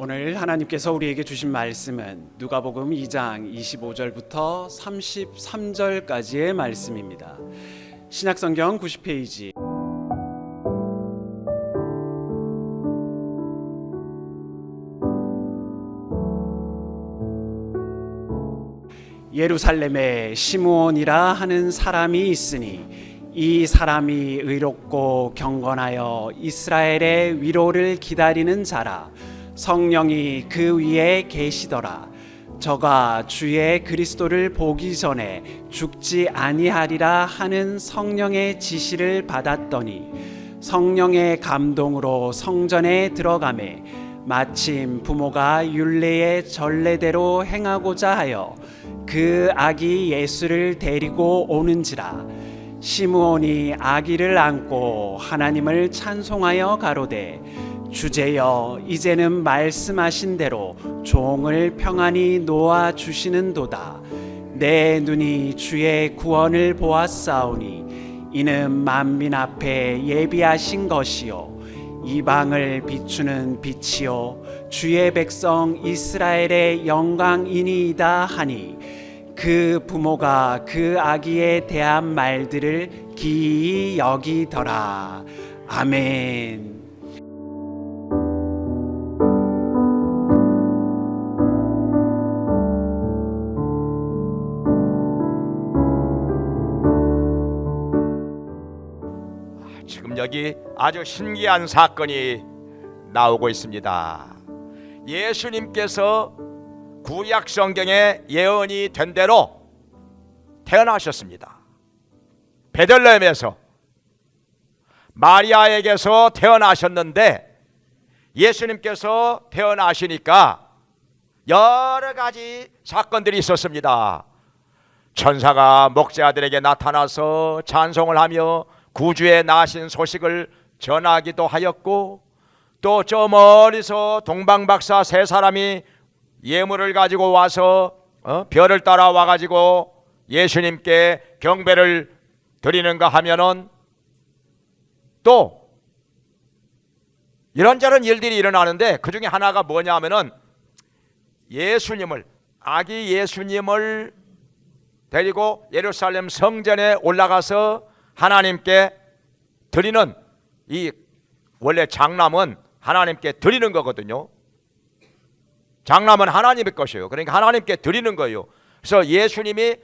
오늘 하나님께서 우리에게 주신 말씀은 누가복음 2장 25절부터 33절까지의 말씀입니다. 신약성경 90페이지. 예루살렘에 시므온이라 하는 사람이 있으니 이 사람이 의롭고 경건하여 이스라엘의 위로를 기다리는 자라. 성령이 그 위에 계시더라. 저가 주의 그리스도를 보기 전에 죽지 아니하리라 하는 성령의 지시를 받았더니 성령의 감동으로 성전에 들어가매 마침 부모가 율례의 전례대로 행하고자 하여 그 아기 예수를 데리고 오는지라. 시므온이 아기를 안고 하나님을 찬송하여 가로되 주제여 이제는 말씀하신 대로 종을 평안히 놓아 주시는도다. 내 눈이 주의 구원을 보았사오니 이는 만민 앞에 예비하신 것이요 이방을 비추는 빛이요 주의 백성 이스라엘의 영광이니이다 하니 그 부모가 그 아기에 대한 말들을 기이히 여기더라. 아멘. 지금 여기 아주 신기한 사건이 나오고 있습니다. 예수님께서 구약 성경에 예언이 된 대로 태어나셨습니다. 베들레헴에서 마리아에게서 태어나셨는데 예수님께서 태어나시니까 여러 가지 사건들이 있었습니다. 천사가 목자들에게 나타나서 찬송을 하며 구주의 나신 소식을 전하기도 하였고, 또 저 멀리서 동방박사 세 사람이 예물을 가지고 와서 별을 따라와 가지고 예수님께 경배를 드리는가 하면은 또 이런저런 일들이 일어나는데 그 중에 하나가 뭐냐 하면은 아기 예수님을 데리고 예루살렘 성전에 올라가서 하나님께 드리는, 이 원래 장남은 하나님께 드리는 거거든요. 장남은 하나님의 것이에요. 그러니까 하나님께 드리는 거예요. 그래서 예수님이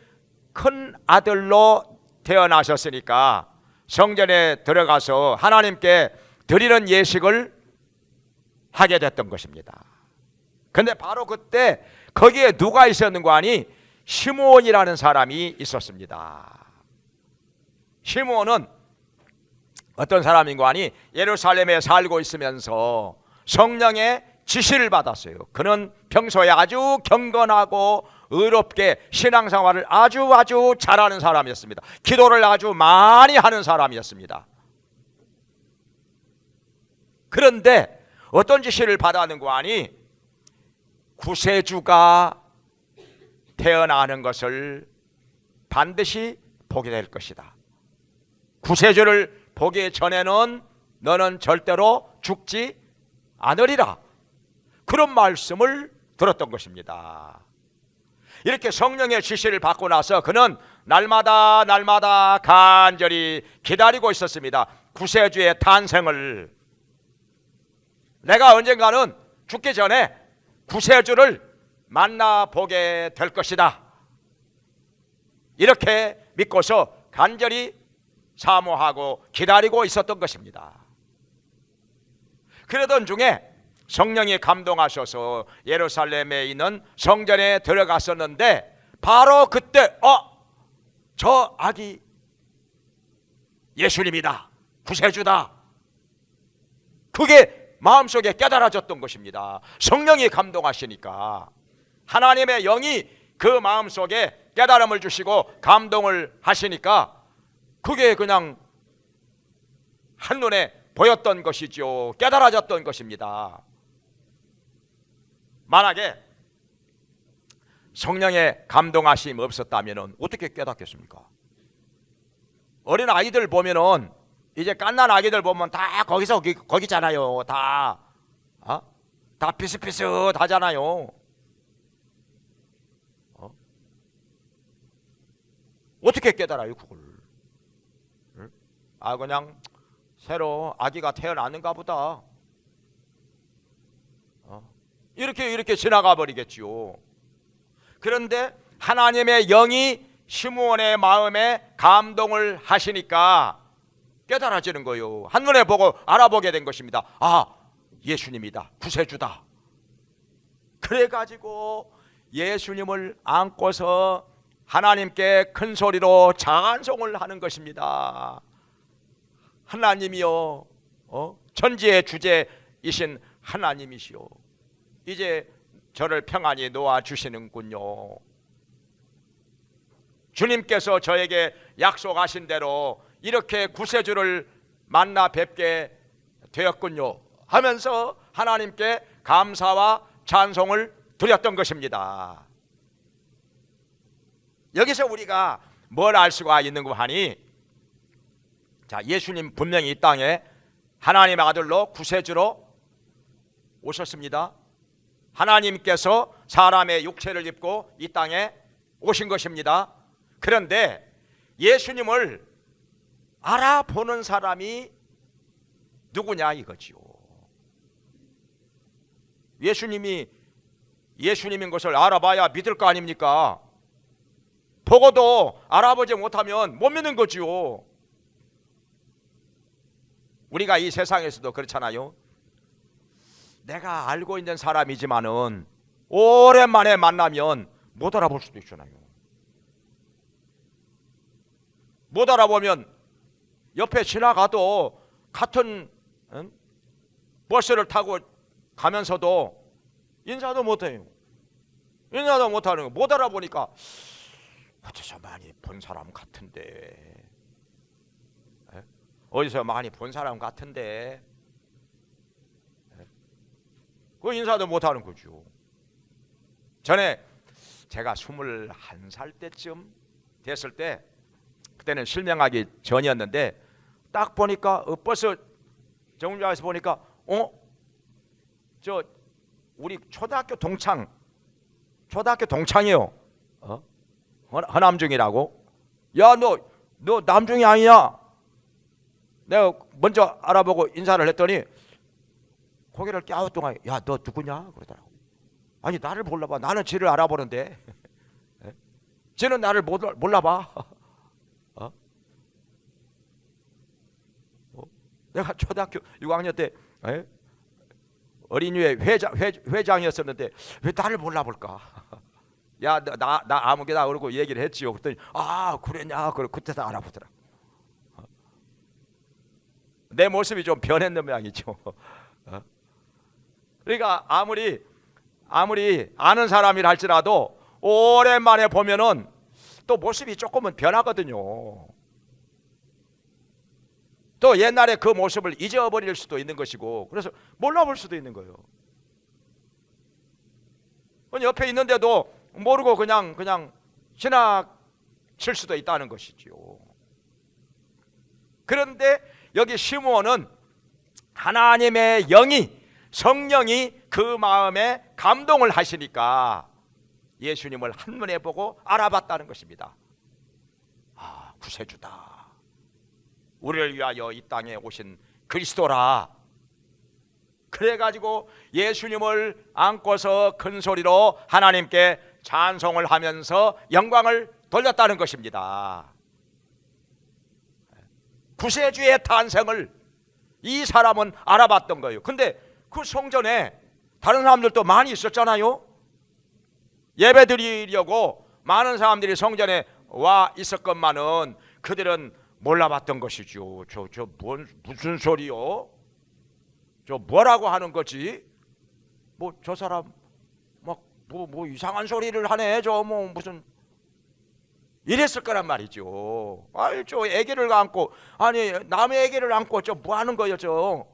큰 아들로 태어나셨으니까 성전에 들어가서 하나님께 드리는 예식을 하게 됐던 것입니다. 근데 바로 그때 거기에 누가 있었는고 하니 시므온이라는 사람이 있었습니다. 시므온은 어떤 사람인고 하니 예루살렘에 살고 있으면서 성령의 지시를 받았어요. 그는 평소에 아주 경건하고 의롭게 신앙생활을 아주 잘하는 사람이었습니다. 기도를 아주 많이 하는 사람이었습니다. 그런데 어떤 지시를 받았는고 하니 구세주가 태어나는 것을 반드시 보게 될 것이다. 구세주를 보기 전에는 너는 절대로 죽지 않으리라. 그런 말씀을 들었던 것입니다. 이렇게 성령의 지시를 받고 나서 그는 날마다 간절히 기다리고 있었습니다. 구세주의 탄생을. 내가 언젠가는 죽기 전에 구세주를 만나보게 될 것이다. 이렇게 믿고서 간절히 사모하고 기다리고 있었던 것입니다. 그러던 중에 성령이 감동하셔서 예루살렘에 있는 성전에 들어갔었는데 바로 그때 저 아기 예수님이다, 구세주다, 그게 마음속에 깨달아졌던 것입니다. 성령이 감동하시니까 하나님의 영이 그 마음속에 깨달음을 주시고 감동을 하시니까 그게 그냥 한눈에 보였던 것이죠. 깨달아졌던 것입니다. 만약에 성령의 감동하심이 없었다면 어떻게 깨닫겠습니까? 어린 아이들 보면은 이제 갓난 아기들 보면 다 거기잖아요. 다 다 비슷비슷하잖아요. 어떻게 깨달아요 그걸? 아, 그냥 새로 아기가 태어났는가 보다. 이렇게 지나가 버리겠지요. 그런데 하나님의 영이 시므온의 마음에 감동을 하시니까 깨달아지는 거예요. 한눈에 보고 알아보게 된 것입니다. 아, 예수님이다, 구세주다. 그래가지고 예수님을 안고서 하나님께 큰 소리로 찬송을 하는 것입니다. 하나님이여, 천지의 주제이신 하나님이시오, 이제 저를 평안히 놓아주시는군요. 주님께서 저에게 약속하신 대로 이렇게 구세주를 만나 뵙게 되었군요 하면서 하나님께 감사와 찬송을 드렸던 것입니다. 여기서 우리가 뭘 알 수가 있는가 하니, 자, 예수님 분명히 이 땅에 하나님의 아들로 구세주로 오셨습니다. 하나님께서 사람의 육체를 입고 이 땅에 오신 것입니다. 그런데 예수님을 알아보는 사람이 누구냐 이거지요. 예수님이 예수님인 것을 알아봐야 믿을 거 아닙니까? 보고도 알아보지 못하면 못 믿는 거지요. 우리가 이 세상에서도 그렇잖아요. 내가 알고 있는 사람이지만은 오랜만에 만나면 못 알아볼 수도 있잖아요. 못 알아보면 옆에 지나가도 같은 버스를 타고 가면서도 인사도 못해요. 인사도 못하는 거 못 알아보니까 어디서 많이 본 사람 같은데, 어디서 많이 본 사람 같은데, 그 인사도 못하는 거죠. 전에 제가 21살 때쯤 됐을 때, 그때는 실명하기 전이었는데 딱 보니까 버스 정류장에서 보니까 저 우리 초등학교 동창이요. 허남중이라고. 야, 너 남중이 아니냐? 내가 먼저 알아보고 인사를 했더니 고개를 갸우뚱하게, 야, 너 누구냐? 그러더라고. 아니, 나를 몰라봐. 나는 쟤를 알아보는데 쟤는 나를 몰라봐. 내가 초등학교 6학년 때 어린이회 회장이었었는데 왜 나를 몰라볼까? 야, 나 아무개다 그러고 얘기를 했지요. 그랬더니 아, 그랬냐? 그때서 알아보더라. 내 모습이 좀 변했는 모양이죠. 그러니까 아무리 아는 사람이라 할지라도 오랜만에 보면은 또 모습이 조금은 변하거든요. 또 옛날에 그 모습을 잊어버릴 수도 있는 것이고, 그래서 몰라볼 수도 있는 거예요. 옆에 있는데도 모르고 그냥 지나칠 수도 있다는 것이지요. 그런데 여기 시므온은 하나님의 영이, 성령이 그 마음에 감동을 하시니까 예수님을 한눈에 보고 알아봤다는 것입니다. 아, 구세주다, 우리를 위하여 이 땅에 오신 그리스도라. 그래가지고 예수님을 안고서 큰 소리로 하나님께 찬송을 하면서 영광을 돌렸다는 것입니다. 구세주의 탄생을 이 사람은 알아봤던 거예요. 근데 그 성전에 다른 사람들도 많이 있었잖아요. 예배 드리려고 많은 사람들이 성전에 와 있었건만은 그들은 몰라봤던 것이죠. 저 무슨 소리요? 저 뭐라고 하는 거지? 뭐 저 사람 막 뭐 이상한 소리를 하네. 저 뭐 무슨 이랬을 거란 말이죠. 아이, 저 애기를 안고, 아니 남의 애기를 안고 저 뭐 하는 거예요, 저?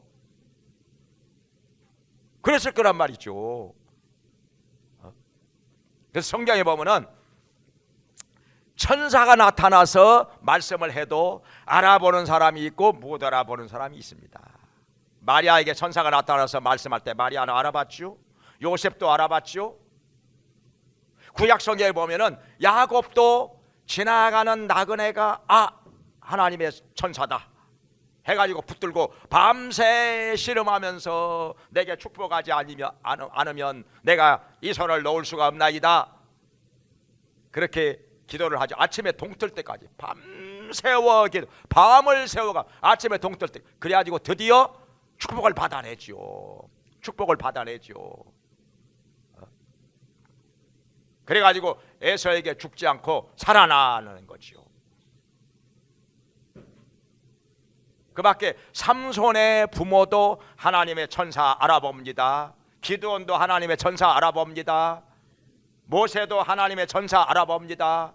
그랬을 거란 말이죠. 그래서 성경에 보면은 천사가 나타나서 말씀을 해도 알아보는 사람이 있고 못 알아보는 사람이 있습니다. 마리아에게 천사가 나타나서 말씀할 때 마리아는 알아봤죠. 요셉도 알아봤죠. 구약성경에 보면은 야곱도 지나가는 나그네가 하나님의 천사다 해가지고 붙들고 밤새 씨름하면서 내게 축복하지 않으면 내가 이 손을 놓을 수가 없나이다. 그렇게 기도를 하죠. 아침에 동뜰 때까지 밤새워 기도, 밤을 새워가 아침에 동뜰 때, 그래가지고 드디어 축복을 받아내죠. 축복을 받아내죠. 그래가지고 에서에게 죽지 않고 살아나는 거죠. 그 밖에 삼손의 부모도 하나님의 천사 알아봅니다. 기드온도 하나님의 천사 알아봅니다. 모세도 하나님의 천사 알아봅니다.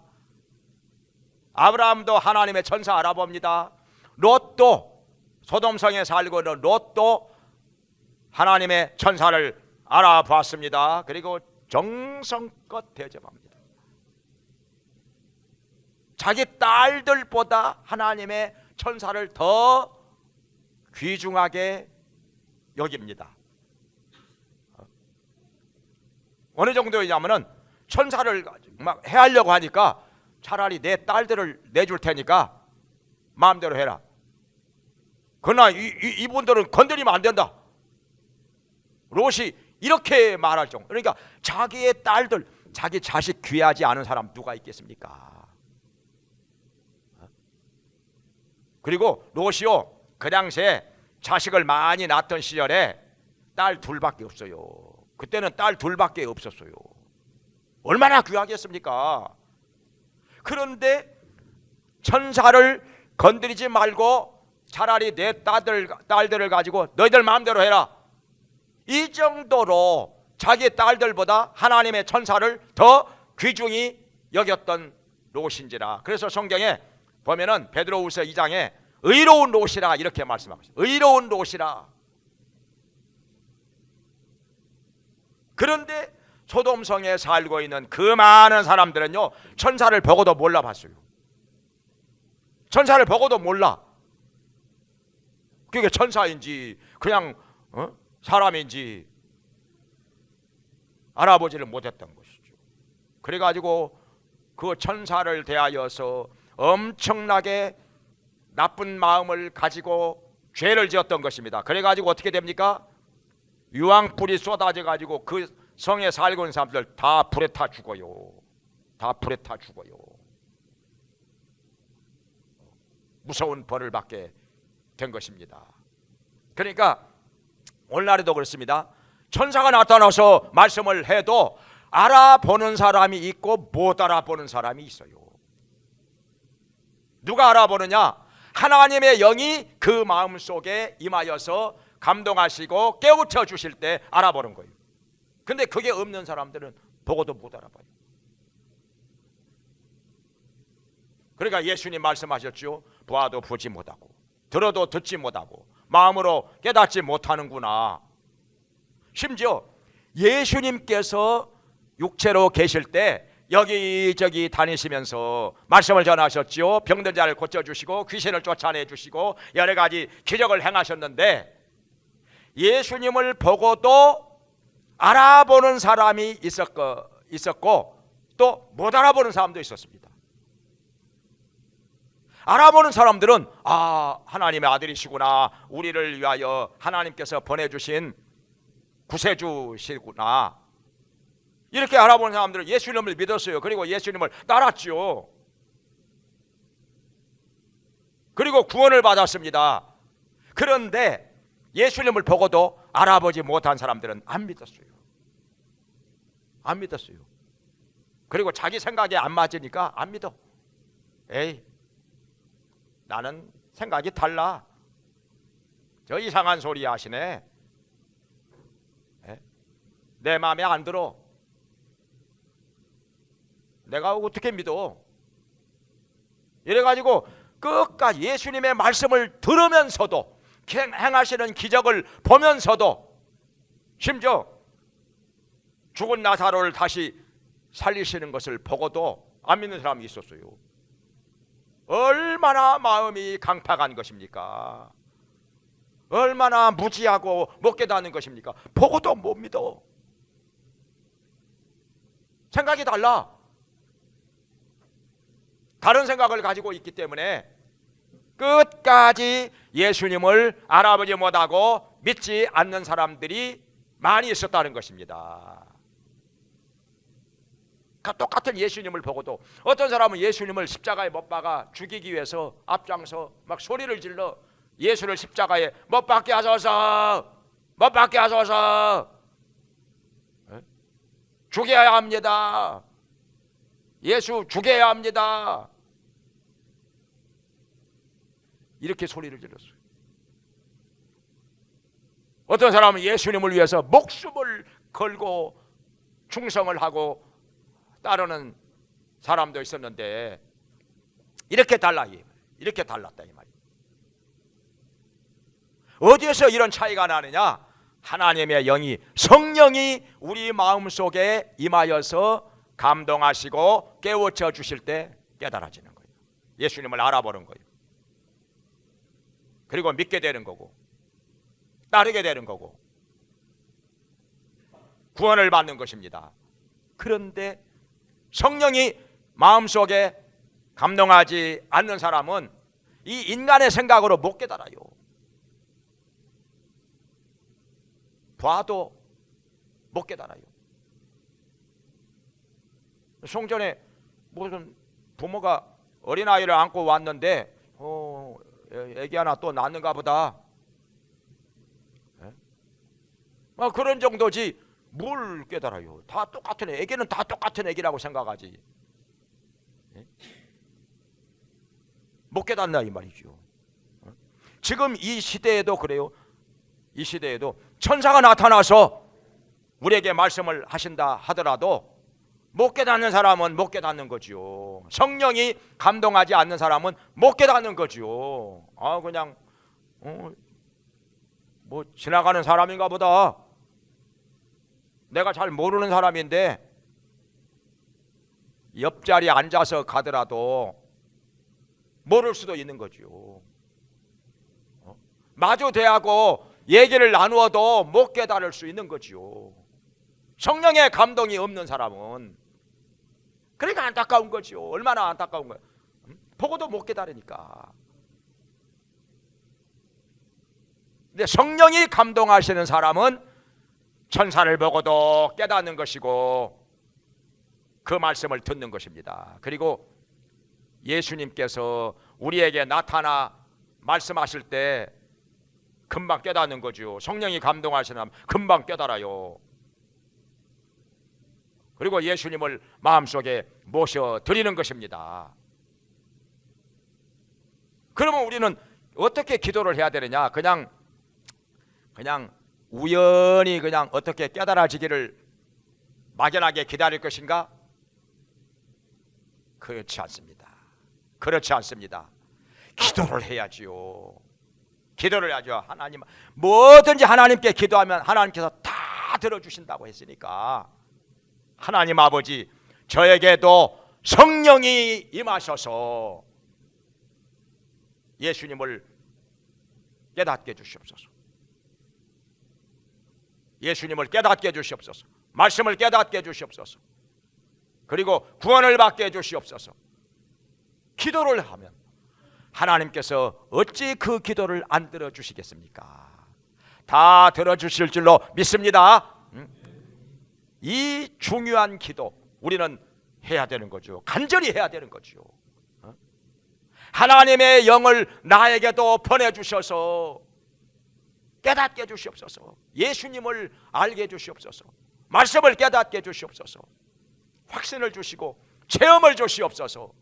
아브라함도 하나님의 천사 알아봅니다. 롯도, 소돔성에 살고 있는 롯도 하나님의 천사를 알아봤습니다. 그리고 정성껏 대접합니다. 자기 딸들보다 하나님의 천사를 더 귀중하게 여깁니다. 어느 정도이냐면은 천사를 막 해하려고 하니까 차라리 내 딸들을 내줄 테니까 마음대로 해라. 그러나 이분들은 건드리면 안 된다. 롯이 이렇게 말할 정도. 그러니까 자기의 딸들, 자기 자식 귀하지 않은 사람 누가 있겠습니까? 그리고 롯이요, 그 당시에 자식을 많이 낳던 시절에 딸 둘밖에 없어요. 그때는 딸 둘밖에 없었어요. 얼마나 귀하겠습니까? 그런데 천사를 건드리지 말고 차라리 내 딸들을 가지고 너희들 마음대로 해라. 이 정도로 자기 딸들보다 하나님의 천사를 더 귀중히 여겼던 롯인지라. 그래서 성경에 보면은 베드로후서 2장에 의로운 롯이라 이렇게 말씀하고 있어요. 의로운 롯이라. 그런데 소돔성에 살고 있는 그 많은 사람들은요, 천사를 보고도 몰라봤어요. 천사를 보고도 몰라. 그게 천사인지 그냥 사람인지 알아보지를 못했던 것이죠. 그래가지고 그 천사를 대하여서 엄청나게 나쁜 마음을 가지고 죄를 지었던 것입니다. 그래가지고 어떻게 됩니까? 유황불이 쏟아져가지고 그 성에 살고 있는 사람들 다 불에 타 죽어요. 다 불에 타 죽어요. 무서운 벌을 받게 된 것입니다. 그러니까 오늘날에도 그렇습니다. 천사가 나타나서 말씀을 해도 알아보는 사람이 있고 못 알아보는 사람이 있어요. 누가 알아보느냐? 하나님의 영이 그 마음속에 임하여서 감동하시고 깨우쳐 주실 때 알아보는 거예요. 근데 그게 없는 사람들은 보고도 못 알아봐요. 그러니까 예수님 말씀하셨죠. 보아도 보지 못하고 들어도 듣지 못하고 마음으로 깨닫지 못하는구나. 심지어 예수님께서 육체로 계실 때 여기저기 다니시면서 말씀을 전하셨죠. 병든 자를 고쳐주시고 귀신을 쫓아내주시고 여러 가지 기적을 행하셨는데 예수님을 보고도 알아보는 사람이 있었고 또 못 알아보는 사람도 있었습니다. 알아보는 사람들은 하나님의 아들이시구나, 우리를 위하여 하나님께서 보내주신 구세주시구나, 이렇게 알아보는 사람들은 예수님을 믿었어요. 그리고 예수님을 따랐죠. 그리고 구원을 받았습니다. 그런데 예수님을 보고도 알아보지 못한 사람들은 안 믿었어요. 안 믿었어요. 그리고 자기 생각에 안 맞으니까 안 믿어. 에이, 나는 생각이 달라. 저 이상한 소리 하시네. 내 마음에 안 들어. 내가 어떻게 믿어? 이래가지고 끝까지 예수님의 말씀을 들으면서도 행하시는 기적을 보면서도 심지어 죽은 나사로를 다시 살리시는 것을 보고도 안 믿는 사람이 있었어요. 얼마나 마음이 강팍한 것입니까? 얼마나 무지하고 못 깨닫는 것입니까? 보고도 못 믿어. 생각이 달라. 다른 생각을 가지고 있기 때문에 끝까지 예수님을 알아보지 못하고 믿지 않는 사람들이 많이 있었다는 것입니다. 똑같은 예수님을 보고도 어떤 사람은 예수님을 십자가에 못 박아 죽이기 위해서 앞장서 막 소리를 질러 예수를 십자가에 못 박게 하소서, 못 박게 하소서, 죽여야 합니다, 예수 죽여야 합니다, 이렇게 소리를 질렀어요. 어떤 사람은 예수님을 위해서 목숨을 걸고 충성을 하고 따르는 사람도 있었는데 이렇게 달랐다 이 말이에요. 어디에서 이런 차이가 나느냐? 하나님의 영이, 성령이 우리 마음속에 임하여서 감동하시고 깨우쳐 주실 때 깨달아지는 거예요. 예수님을 알아보는 거예요. 그리고 믿게 되는 거고 따르게 되는 거고 구원을 받는 것입니다. 그런데 성령이 마음속에 감동하지 않는 사람은 이 인간의 생각으로 못 깨달아요. 봐도 못 깨달아요. 성전에 무슨 부모가 어린아이를 안고 왔는데 애기 하나 또 낳는가 보다, 그런 정도지 뭘 깨달아요. 다 똑같은 애기는 다 똑같은 애기라고 생각하지. 못 깨닫나 이 말이죠. 지금 이 시대에도 그래요. 이 시대에도 천사가 나타나서 우리에게 말씀을 하신다 하더라도 못 깨닫는 사람은 못 깨닫는 거죠. 성령이 감동하지 않는 사람은 못 깨닫는 거죠. 그냥 뭐 지나가는 사람인가 보다, 내가 잘 모르는 사람인데 옆자리에 앉아서 가더라도 모를 수도 있는 거죠. 마주 대하고 얘기를 나누어도 못 깨달을 수 있는 거죠. 성령의 감동이 없는 사람은. 그러니까 안타까운 거죠. 얼마나 안타까운 거예요. 보고도 못 깨달으니까. 근데 성령이 감동하시는 사람은 천사를 보고도 깨닫는 것이고 그 말씀을 듣는 것입니다. 그리고 예수님께서 우리에게 나타나 말씀하실 때 금방 깨닫는 거죠. 성령이 감동하시는 사람 금방 깨달아요. 그리고 예수님을 마음속에 모셔드리는 것입니다. 그러면 우리는 어떻게 기도를 해야 되느냐? 그냥 우연히 그냥 어떻게 깨달아지기를 막연하게 기다릴 것인가? 그렇지 않습니다. 그렇지 않습니다. 기도를 해야지요. 기도를 해야죠. 하나님, 뭐든지 하나님께 기도하면 하나님께서 다 들어주신다고 했으니까, 하나님 아버지, 저에게도 성령이 임하셔서 예수님을 깨닫게 해주시옵소서. 예수님을 깨닫게 해주시옵소서. 말씀을 깨닫게 해주시옵소서. 그리고 구원을 받게 해주시옵소서. 기도를 하면 하나님께서 어찌 그 기도를 안 들어주시겠습니까? 다 들어주실 줄로 믿습니다. 이 중요한 기도 우리는 해야 되는 거죠. 간절히 해야 되는 거죠. 하나님의 영을 나에게도 보내주셔서 깨닫게 해주시옵소서. 예수님을 알게 해주시옵소서. 말씀을 깨닫게 해주시옵소서. 확신을 주시고 체험을 주시옵소서.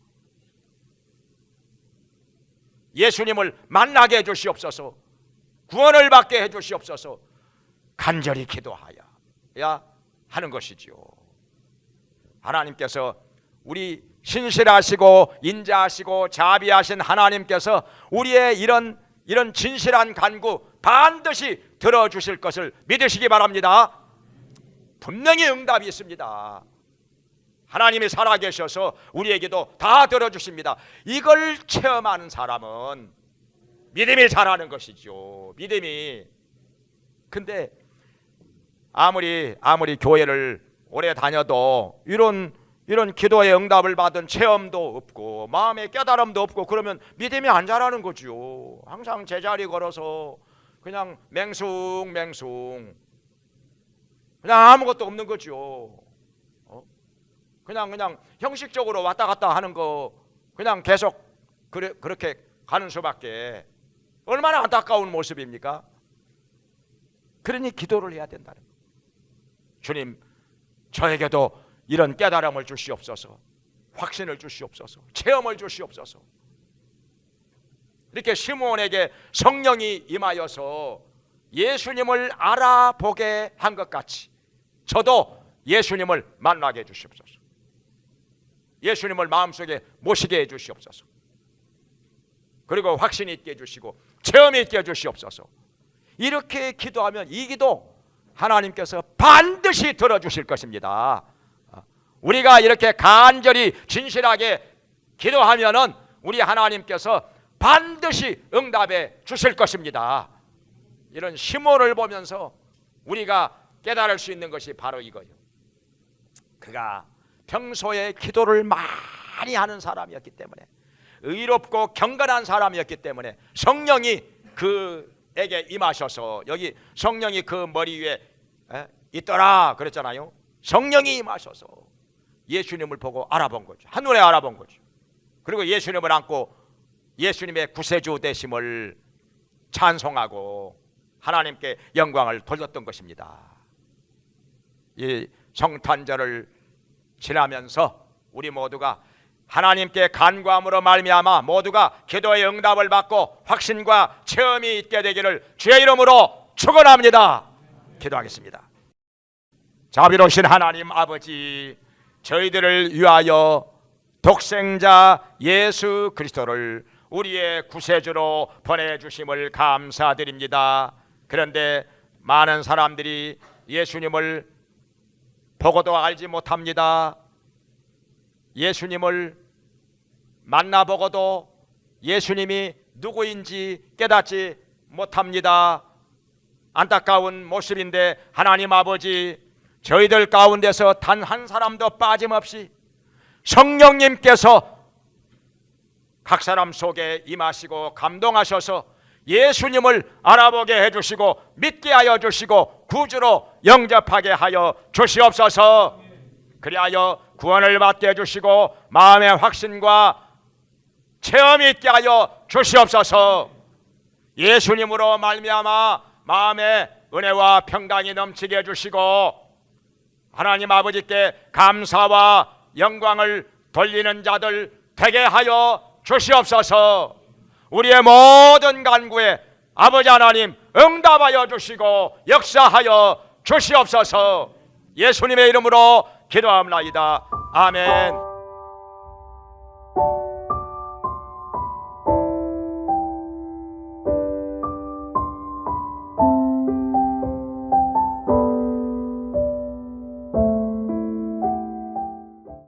예수님을 만나게 해주시옵소서. 구원을 받게 해주시옵소서. 간절히 기도하여야 하는 것이지요. 하나님께서 우리 신실하시고 인자하시고 자비하신 하나님께서 우리의 이런 진실한 간구 반드시 들어주실 것을 믿으시기 바랍니다. 분명히 응답이 있습니다. 하나님이 살아계셔서 우리에게도 다 들어주십니다. 이걸 체험하는 사람은 믿음이 자라는 것이죠. 믿음이. 근데 아무리 교회를 오래 다녀도 이런 기도의 응답을 받은 체험도 없고 마음의 깨달음도 없고 그러면 믿음이 안 자라는 거죠. 항상 제자리 걸어서 그냥 맹숭맹숭 그냥 아무것도 없는 거죠. 그냥 형식적으로 왔다 갔다 하는 거 그냥 계속 그렇게 가는 수밖에. 얼마나 안타까운 모습입니까? 그러니 기도를 해야 된다는 거예요. 주님, 저에게도 이런 깨달음을 주시옵소서, 확신을 주시옵소서, 체험을 주시옵소서. 이렇게 시므온에게 성령이 임하여서 예수님을 알아보게 한 것 같이 저도 예수님을 만나게 해 주시옵소서. 예수님을 마음속에 모시게 해 주시옵소서. 그리고 확신 있게 해주시고 체험 있게 해주시옵소서. 이렇게 기도하면 이 기도 하나님께서 반드시 들어주실 것입니다. 우리가 이렇게 간절히 진실하게 기도하면은 우리 하나님께서 반드시 응답해 주실 것입니다. 이런 시므온을 보면서 우리가 깨달을 수 있는 것이 바로 이거예요. 그가 평소에 기도를 많이 하는 사람이었기 때문에, 의롭고 경건한 사람이었기 때문에 성령이 그에게 임하셔서, 여기 성령이 그 머리 위에 있더라 그랬잖아요. 성령이 임하셔서 예수님을 보고 알아본 거죠. 한눈에 알아본 거죠. 그리고 예수님을 안고 예수님의 구세주 되심을 찬송하고 하나님께 영광을 돌렸던 것입니다. 이 성탄절을 지나면서 우리 모두가 하나님께 간구함으로 말미암아 모두가 기도의 응답을 받고 확신과 체험이 있게 되기를 주의 이름으로 축원합니다. 기도하겠습니다. 자비로우신 하나님 아버지, 저희들을 위하여 독생자 예수 그리스도를 우리의 구세주로 보내주심을 감사드립니다. 그런데 많은 사람들이 예수님을 보고도 알지 못합니다. 예수님을 만나보고도 예수님이 누구인지 깨닫지 못합니다. 안타까운 모습인데 하나님 아버지, 저희들 가운데서 단 한 사람도 빠짐없이 성령님께서 각 사람 속에 임하시고 감동하셔서 예수님을 알아보게 해주시고 믿게 하여 주시고 구주로 영접하게 하여 주시옵소서. 그리하여 구원을 받게 해주시고 마음의 확신과 체험이 있게 하여 주시옵소서. 예수님으로 말미암아 마음의 은혜와 평강이 넘치게 해주시고 하나님 아버지께 감사와 영광을 돌리는 자들 되게 하여 주시옵소서. 우리의 모든 간구에 아버지 하나님 응답하여 주시고 역사하여 주시옵소서. 예수님의 이름으로 기도합니다. 아멘.